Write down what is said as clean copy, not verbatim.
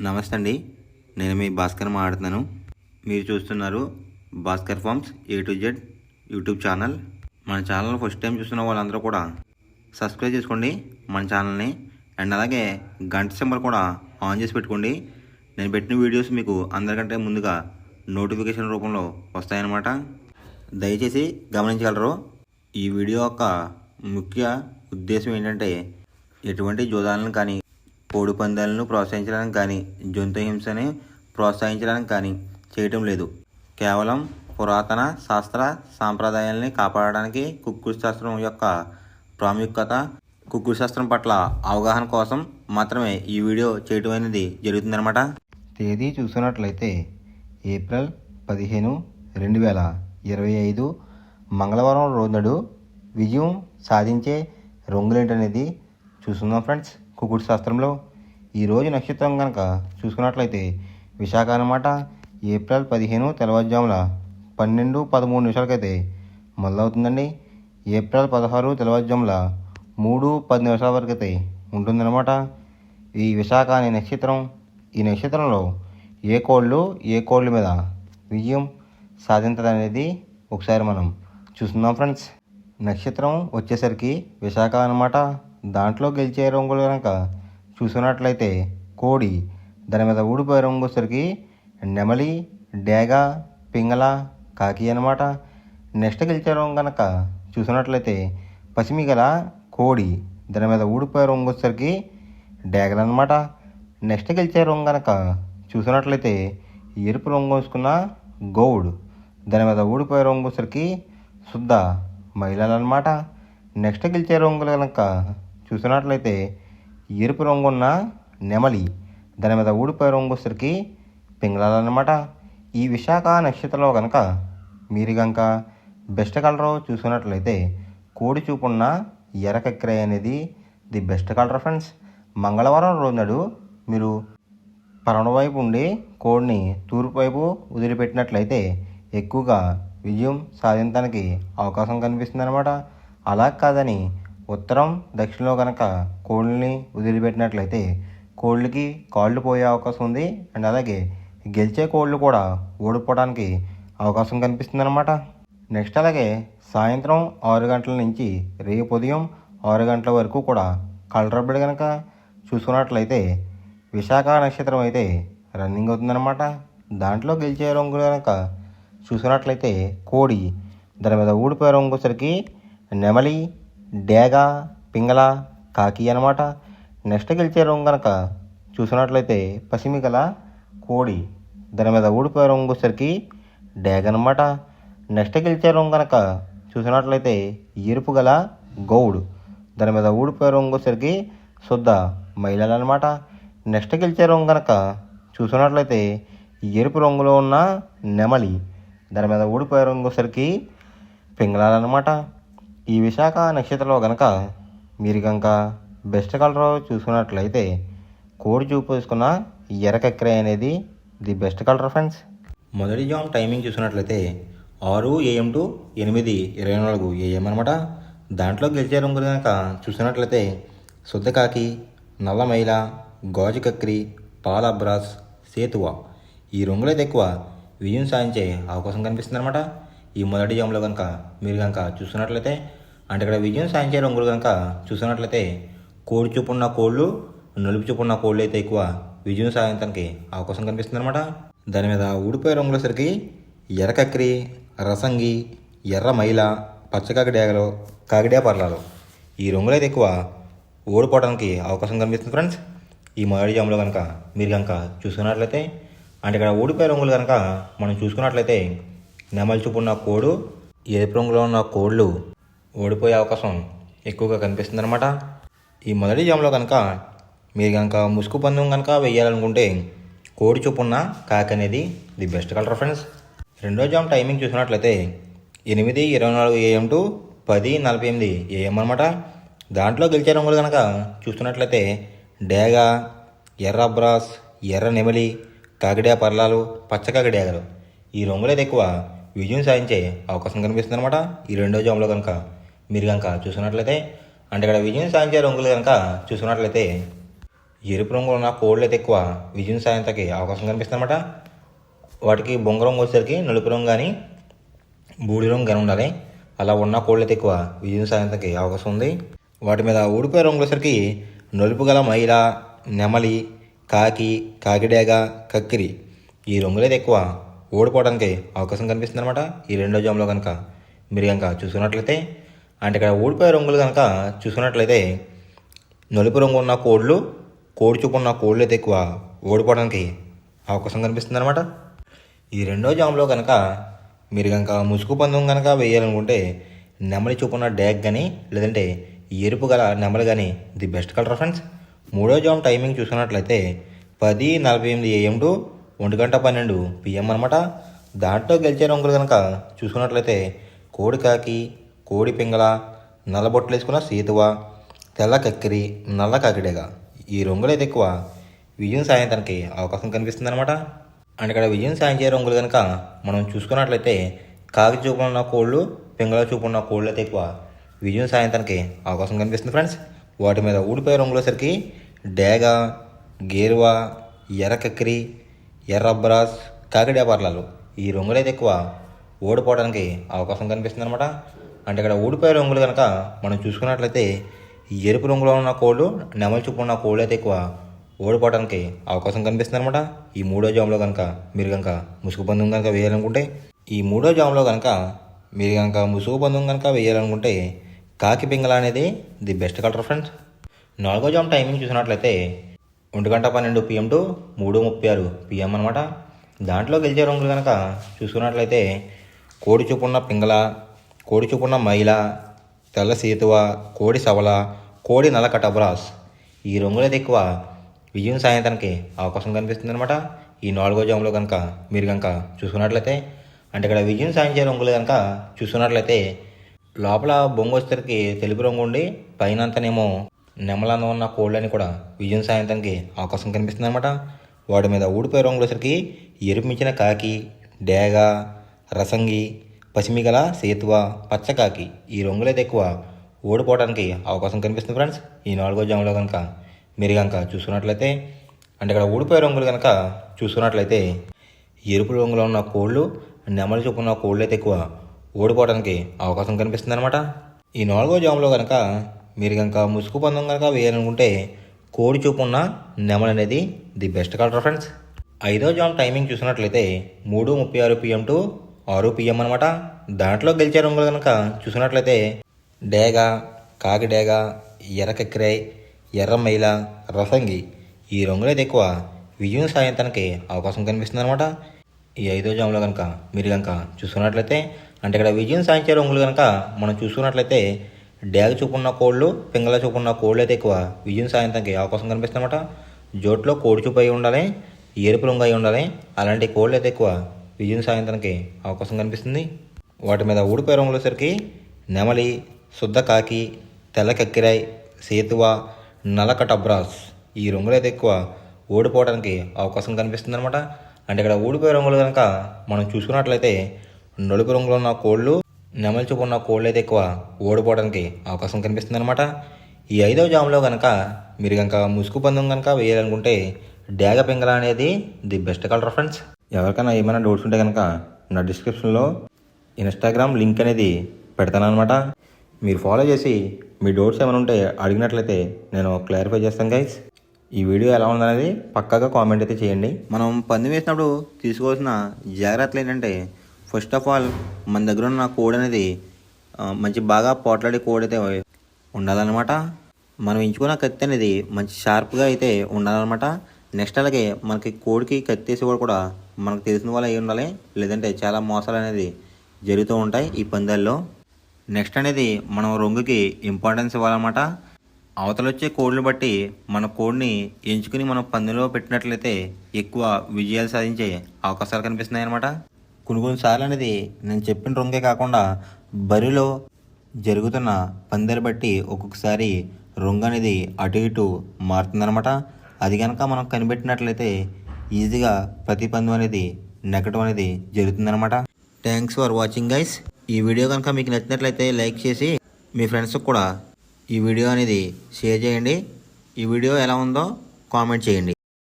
నమస్తే అండి. నేను మీ భాస్కర్ మాట్లాడుతున్నాను. మీరు చూస్తున్నారు Bhaskar farms A to Z YouTube channel. మన ఛానల్ ఫస్ట్ టైం చూస్తున్న వాళ్ళందరూ కూడా సబ్స్క్రైబ్ చేసుకోండి మన ఛానల్ని. అండ్ అలాగే గంట సింబల్ కూడా ఆన్ చేసి పెట్టుకోండి. నేను పెట్టిన వీడియోస్ మీకు అందరికంటే ముందుగా నోటిఫికేషన్ రూపంలో వస్తాయన్నమాట. దయచేసి గమనించగలరు. ఈ వీడియో యొక్క ముఖ్య ఉద్దేశం ఏంటంటే ఎటువంటి జోదాలను కానీ కోడి పందాలను ప్రోత్సహించడానికి కానీ జంతు హింసని ప్రోత్సహించడానికి కానీ చేయటం లేదు. కేవలం పురాతన శాస్త్ర సాంప్రదాయాల్ని కాపాడడానికి కుక్కుడు శాస్త్రం యొక్క ప్రాముఖ్యత, కుక్కుడు శాస్త్రం పట్ల అవగాహన కోసం మాత్రమే ఈ వీడియో చేయటం అనేది జరుగుతుందన్నమాట. తేదీ చూసినట్లయితే ఏప్రిల్ 15, 2025 మంగళవారం రోజునాడు విజయం సాధించే రంగులేంటనేది చూస్తున్నాం ఫ్రెండ్స్. కుక్కుడు శాస్త్రంలో ఈరోజు నక్షత్రం కనుక చూసుకున్నట్లయితే విశాఖ అన్నమాట. ఏప్రిల్ 15 తెల్లవారుజామున 12:13 మొదలవుతుందండి. ఏప్రిల్ 16 తెల్లవారుజామున 3:10 వరకు అయితే ఉంటుందన్నమాట. ఈ విశాఖ అనే నక్షత్రం, ఈ నక్షత్రంలో ఏ కోళ్ళ మీద విజయం సాధించదనేది ఒకసారి మనం చూస్తున్నాం ఫ్రెండ్స్. నక్షత్రం వచ్చేసరికి విశాఖ అన్నమాట. దాంట్లో గెలిచే రంగులు కనుక చూసుకున్నట్లయితే కోడి, దాని మీద ఊడిపోయే రంగు వచ్చేసరికి నెమలి, డేగ, పింగళ, కాకి అన్నమాట. నెక్స్ట్ గెలిచే రంగు కనుక చూసుకున్నట్లయితే పసిమి గల కోడి, దాని మీద ఊడిపోయే రంగు వచ్చేసరికి డేగలు అన్నమాట. నెక్స్ట్ గెలిచే రంగు కనుక చూసుకున్నట్లయితే ఎరుపు రంగు వేసుకున్న గౌడ్, దాని మీద ఊడిపోయే రంగు వచ్చేసరికి శుద్ధ మహిళలు అన్నమాట. నెక్స్ట్ గెలిచే రంగులు కనుక చూసినట్లయితే ఎరుపు రంగు ఉన్న నెమలి, దాని మీద ఊడిపోయే రంగు వచ్చేసరికి పింగళాలు అన్నమాట. ఈ విశాఖ నక్షత్రంలో కనుక మీరు కనుక బెస్ట్ కలర్ చూసుకున్నట్లయితే కోడి చూపున్న ఎర్రకక్కెర అనేది ది బెస్ట్ కలర్ ఫ్రెండ్స్. మంగళవారం రోజునాడు మీరు పడమర వైపు ఉండి కోడిని తూర్పు వైపు వదిలిపెట్టినట్లయితే ఎక్కువగా విజయం సాధించడానికి అవకాశం కనిపిస్తుంది అనమాట. అలా కాదని ఉత్తరం దక్షిణంలో కనుక కోళ్ళని వదిలిపెట్టినట్లయితే కోళ్ళకి కాళ్ళు పోయే అవకాశం ఉంది. అండ్ అలాగే గెలిచే కోళ్ళు కూడా ఓడిపోవడానికి అవకాశం కనిపిస్తుంది అనమాట. నెక్స్ట్ అలాగే సాయంత్రం 6 గంటల నుంచి రేపు ఉదయం 6 గంటల వరకు కూడా కలరబడి కనుక చూసుకున్నట్లయితే విశాఖ నక్షత్రం అయితే రన్నింగ్ అవుతుందన్నమాట. దాంట్లో గెలిచే రంగులు కనుక చూసుకున్నట్లయితే కోడి, దాని మీద ఊడిపోయే రంగు వచ్చేసరికి నెమలి, డేగ, పింగళ, కాకి అన్నమాట. నెక్స్ట్ గెలిచే రంగు కనుక చూసినట్లయితే పసిమి గల కోడి, దాని మీద ఊడిపోయే రంగు వచ్చేసరికి డేగ అన్నమాట. నెక్స్ట్ గెలిచే రంగు కనుక చూసినట్లయితే ఎరుపు గల గౌడ్, దాని మీద ఊడిపోయే రంగు వచ్చేసరికి శుద్ధ మహిళలు అన్నమాట. నెక్స్ట్ గెలిచే రంగు కనుక చూసినట్లయితే ఎరుపు రంగులో ఉన్న నెమలి, దాని మీద ఊడిపోయే రంగు వచ్చేసరికి పింగళాలు అన్నమాట. ఈ విశాఖ నక్షత్రంలో కనుక మీరు కనుక బెస్ట్ కలర్ చూసుకున్నట్లయితే కోడి చూపు వేసుకున్న ఎర్రకక్కెర అనేది ది బెస్ట్ కలర్ ఫ్రెండ్స్. మొదటి జామ్ టైమింగ్ చూసుకున్నట్లయితే 6 AM to 8:24 AM అనమాట. దాంట్లో గెలిచే రంగులు కనుక చూసినట్లయితే శుద్ధ కాకి, నల్ల మైల, గాజు కక్కిరి, పాల అబ్రాస్, సేతువ, ఈ రంగులైతే ఎక్కువ విజయం సాధించే అవకాశం కనిపిస్తుంది అనమాట. ఈ మొదటి జామ్లో కనుక మీరు కనుక చూస్తున్నట్లయితే అంటే ఇక్కడ విజయం సాధించే రంగులు కనుక చూస్తున్నట్లయితే కోడి చూపు ఉన్న కోళ్ళు, నలుపు చూపు ఉన్న కోళ్ళు అయితే ఎక్కువ విజయం సాధించడానికి అవకాశం కనిపిస్తుంది అనమాట. దాని మీద ఊడిపోయే రంగులసరికి ఎర్రకక్కిరి, రసంగి, ఎర్ర మైల, పచ్చకాకిడేగలు, కాకిడే పర్లాలు, ఈ రంగులు అయితే ఎక్కువ ఓడిపోవడానికి అవకాశం కనిపిస్తుంది ఫ్రెండ్స్. ఈ మొదటి జామ్లో కనుక మీరు కనుక చూసుకున్నట్లయితే అంటే ఇక్కడ ఊడిపోయే రంగులు కనుక మనం చూసుకున్నట్లయితే నెమలి చూపు ఉన్న కోడు, ఎరుపు రంగులో ఉన్న కోళ్ళు ఓడిపోయే అవకాశం ఎక్కువగా కనిపిస్తుంది అనమాట. ఈ మొదటి జామ్లో కనుక మీరు కనుక ముసుగు పందెం కనుక వేయాలనుకుంటే కోడి చూపు ఉన్న కాకి అనేది ది బెస్ట్ కలర్ ఫ్రెండ్స్. రెండో జామ్ టైమింగ్ చూసినట్లయితే 8:24 AM to 10:48 AM అనమాట. దాంట్లో గెలిచే రంగులు కనుక చూస్తున్నట్లయితే డేగ, ఎర్ర అబ్రాస్, ఎర్ర నెమలి, కాకిడే పర్లాలు, పచ్చకాకిడేగలు, ఈ రంగులైతే ఎక్కువ విజయం సాధించే అవకాశం కనిపిస్తుంది అనమాట. ఈ రెండో జామ్లో కనుక మీరు కనుక చూసుకున్నట్లయితే అంటే ఇక్కడ విజయం సాధించే రంగులు కనుక చూసుకున్నట్లయితే ఎరుపు రంగులో ఉన్న కోళ్ళు అయితే ఎక్కువ విజయం సాధించడానికి అవకాశం కనిపిస్తుంది అనమాట. వాటికి బొంగ రంగు వచ్చేసరికి నలుపు రంగు కానీ బూడి రంగు కానీ ఉండాలి. అలా ఉన్న కోళ్ళు అయితే ఎక్కువ విజయం సాధించడానికి అవకాశం ఉంది. వాటి మీద ఊడిపోయే రంగులు వచ్చేసరికి నలుపు గల మైల, నెమలి, కాకి, కాకిడేగ, కక్కిరి ఈ రంగులైతే ఎక్కువ ఓడిపోవడానికి అవకాశం కనిపిస్తుంది అనమాట. ఈ రెండో జామ్లో కనుక మీరు కనుక చూసుకున్నట్లయితే, అంటే ఇక్కడ ఓడిపోయే రంగులు కనుక చూసుకున్నట్లయితే నలుపు రంగు ఉన్న కోళ్ళు, కోడి చూపు ఉన్న కోళ్ళు అయితే ఎక్కువ ఓడిపోవడానికి అవకాశం కనిపిస్తుంది అనమాట. ఈ రెండో జామ్లో కనుక మీరు కనుక ముసుగు పందెం కనుక వేయాలనుకుంటే నెమలి చూపున్న డ్యాగ్ కానీ లేదంటే ఎరుపు గల నెమలి కానీ ది బెస్ట్ కలర్ ఫ్రెండ్స్. మూడో జామ్ టైమింగ్ చూసుకున్నట్లయితే 10:48 AM టు 1:12 PM అనమాట. దాంట్లో గెలిచే రంగులు కనుక చూసుకున్నట్లయితే కోడి కాకి, కోడి పింగళ, నల్లబొట్లు వేసుకున్న సీతువ, తెల్ల కక్కిరి, నల్ల కాకిడేగా ఈ రంగులు అయితే ఎక్కువ విజయం సాధించడానికి అవకాశం కనిపిస్తుంది అనమాట. అండ్ ఇక్కడ విజయం సాధించే రంగులు కనుక మనం చూసుకున్నట్లయితే కాకి చూపున ఉన్న కోళ్ళు, పింగళ చూపున్న కోళ్ళు అయితే ఎక్కువ విజయం సాధించడానికి అవకాశం కనిపిస్తుంది ఫ్రెండ్స్. వాటి మీద ఊడిపోయే రంగులసరికి డేగ, గేరువా, ఎర్ర కక్కిరి, ఎర్ర అబ్రాస్, కాకిడే పర్లాలు ఈ రంగులు అయితే ఎక్కువ ఓడిపోవడానికి అవకాశం కనిపిస్తుంది అనమాట. అంటే ఇక్కడ ఊడిపోయే రంగులు కనుక మనం చూసుకున్నట్లయితే ఎరుపు రంగులో ఉన్న కోళ్ళు, నెమలి చూపు ఉన్న కోళ్ళు అయితే ఎక్కువ ఓడిపోవడానికి అవకాశం కనిపిస్తుంది అనమాట. ఈ మూడో జామ్లో కనుక మీరు కనుక ముసుగు పందెం కనుక వేయాలనుకుంటే, ఈ మూడో జామ్లో కనుక మీరు కనుక ముసుగు పందెం కనుక వేయాలనుకుంటే కాకి పింగళ అనేది ది బెస్ట్ కలర్ ఫ్రెండ్స్. నాలుగో జామ్ టైమింగ్ చూసినట్లయితే 1:12 PM టు 3:36 PM అనమాట. దాంట్లో గెలిచే రంగులు కనుక చూసుకున్నట్లయితే కోడి చూపున్న పింగళ, కోడి చూపున్న మైల, తెల్ల సీతువ, కోడి సవల, కోడి నల్ల కటబ్రాస్ ఈ రంగులైతే ఎక్కువ విజయం సాధించడానికి అవకాశం కనిపిస్తుంది అనమాట. ఈ నాలుగో జామ్లో కనుక మీరు కనుక చూసుకున్నట్లయితే, అంటే ఇక్కడ విజయం సాధించే రంగులు కనుక చూసుకున్నట్లయితే లోపల బొంగు వచ్చేసరికి తెలుపు రంగు ఉండి పైన అంతానేమో నెమలంగా ఉన్న కోళ్ళని కూడా విజయం సాధించడానికి అవకాశం కనిపిస్తుంది అనమాట. వాటి మీద ఊడిపోయే రంగులు వచ్చేసరికి ఎరుపు మించిన కాకి, డేగ, రసంగి, పసిమిగల, సేతువ, పచ్చకాకి ఈ రంగులైతే ఎక్కువ ఓడిపోవడానికి అవకాశం కనిపిస్తుంది ఫ్రెండ్స్. ఈ నాలుగో జామ్లో కనుక మీరు కనుక చూసుకున్నట్లయితే, అంటే ఇక్కడ ఊడిపోయే రంగులు కనుక చూసుకున్నట్లయితే ఎరుపు రంగులో ఉన్న కోళ్ళు, నెమలి చూపు ఉన్న కోళ్ళు అయితే ఎక్కువ ఓడిపోవడానికి అవకాశం కనిపిస్తుంది అనమాట. ఈ నాలుగో జామ్లో కనుక మీరు కనుక ముసుగు పందెం కనుక వేయాలనుకుంటే కోడి చూపు ఉన్న నెమలి అనేది ది బెస్ట్ కలర్ ఫ్రెండ్స్. ఐదో జామ్ టైమింగ్ చూసినట్లయితే 3:36 PM టు 6 PM అనమాట. దాంట్లో గెలిచే రంగులు కనుక చూసినట్లయితే డేగ, కాకి డేగ, ఎర్ర కక్కిరై, ఎర్ర మైల, రసంగి ఈ రంగులైతే ఎక్కువ విజయం సాధించడానికి అవకాశం కనిపిస్తుంది అనమాట. ఈ ఐదో జామ్లో కనుక మీరు కనుక చూసుకున్నట్లయితే, అంటే ఇక్కడ విజయం సాధించే రంగులు కనుక మనం చూసుకున్నట్లయితే డేగ చూపున్న కోళ్ళు, పింగళ చూపున్న కోళ్ళు అయితే ఎక్కువ విజయం సాధించడానికి అవకాశం కనిపిస్తుంది అనమాట. జోట్లో కోడి చూపు అయి ఉండాలి, ఎరుపు రంగు అయి ఉండాలి. అలాంటి కోళ్ళు అయితే ఎక్కువ విజయం సాధించడానికి అవకాశం కనిపిస్తుంది. వాటి మీద ఊడిపోయే రంగులు వచ్చేసరికి నెమలి, శుద్ధ కాకి, తెల్ల కక్కిరాయ్, సేతువ, నల్లకటబ్రాస్ ఈ రంగులు అయితే ఎక్కువ ఓడిపోవడానికి అవకాశం కనిపిస్తుంది అనమాట. అంటే ఇక్కడ ఊడిపోయే రంగులు కనుక మనం చూసుకున్నట్లయితే నలుపు రంగులో ఉన్న కోళ్ళు, నెమలి చూపు ఉన్న కోళ్ళు అయితే ఎక్కువ ఓడిపోవడానికి అవకాశం కనిపిస్తుంది అనమాట. ఈ ఐదో జామ్లో కనుక మీరు కనుక ముసుగు పందెం కనుక వేయాలనుకుంటే డేగ పింగళ అనేది ది బెస్ట్ కలర్ ఫ్రెండ్స్. ఎవరికైనా ఏమైనా డౌట్స్ ఉంటే కనుక నా డిస్క్రిప్షన్లో ఇన్స్టాగ్రామ్ లింక్ అనేది పెడతాను అనమాట. మీరు ఫాలో చేసి మీ డౌట్స్ ఏమైనా ఉంటే అడిగినట్లయితే నేను క్లారిఫై చేస్తాను గైస్. ఈ వీడియో ఎలా ఉందనేది పక్కాగా కామెంట్ అయితే చేయండి. మనం పందెం వేసినప్పుడు తీసుకోవాల్సిన జాగ్రత్తలు ఏంటంటే, ఫస్ట్ ఆఫ్ ఆల్ మన దగ్గర ఉన్న కోడ్ అనేది మంచి బాగా పోట్లాడే కోడ్ అయితే ఉండాలన్నమాట. మనం ఎంచుకున్న కత్తి అనేది మంచి షార్ప్గా అయితే ఉండాలన్నమాట. నెక్స్ట్ అలాగే మనకి కోడికి కత్తి వేసేవాడు కూడా మనకు తెలిసిన వాళ్ళు అయి ఉండాలి, లేదంటే చాలా మోసాలు అనేది జరుగుతూ ఉంటాయి ఈ పందాల్లో. నెక్స్ట్ అనేది మనం రంగుకి ఇంపార్టెన్స్ ఇవ్వాలన్నమాట. అవతల వచ్చే కోడ్లు బట్టి మన కోడ్ని ఎంచుకుని మనం పందెంలో పెట్టినట్లయితే ఎక్కువ విజయాలు సాధించే అవకాశాలు కనిపిస్తున్నాయి అన్నమాట. కొన్నిసార్లు అనేది నేను చెప్పిన రంగే కాకుండా బరిలో జరుగుతున్న పందాలు బట్టి ఒక్కొక్కసారి రంగు అనేది అటు ఇటు మారుతుందన్నమాట. అది కనుక మనం కనిపెట్టినట్లయితే ఈజీగా ప్రతి పందెం అనేది నెగ్గడం అనేది జరుగుతుందన్నమాట. Thanks for watching guys. ఈ వీడియో కనుక మీకు నచ్చినట్లయితే లైక్ చేసి మీ ఫ్రెండ్స్కి కూడా ఈ వీడియో అనేది షేర్ చేయండి. ఈ వీడియో ఎలా ఉందో కామెంట్ చేయండి.